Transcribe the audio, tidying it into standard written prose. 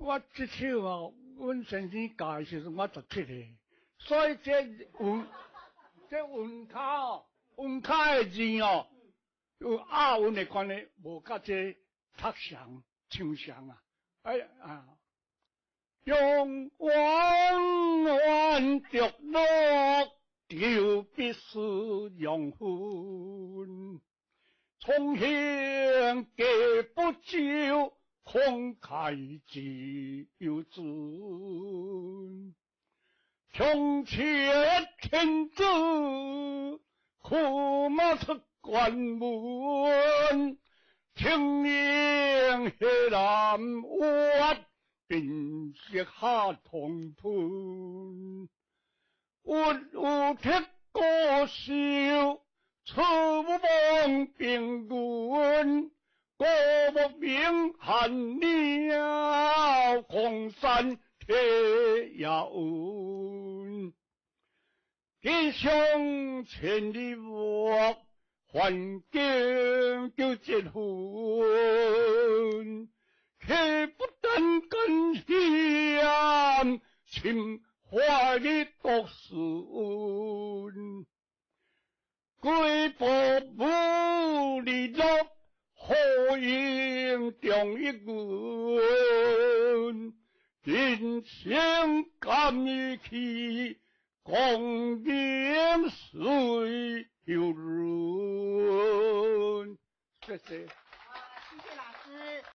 我这首哦，阮先生教的时阵我17岁，所以这韵脚哦，韵脚的字哦，有押韵的关系，无甲这读详唱详啊。哎啊，用弯弯着落，投笔事戎轩，从行计不就。慷慨志猶存，胸切天子，驅馬出關門，請纓繫南粵，憑軾下東藩，鬱紆陟高岫，出沒望平原。古木鳴寒鳥，空山啼夜猿，既傷千里目，還驚九折魂，豈不憚艱險，秦淮獨順，季布無二諾。侯嬴重一言，人生感意气，功名谁復論？謝謝。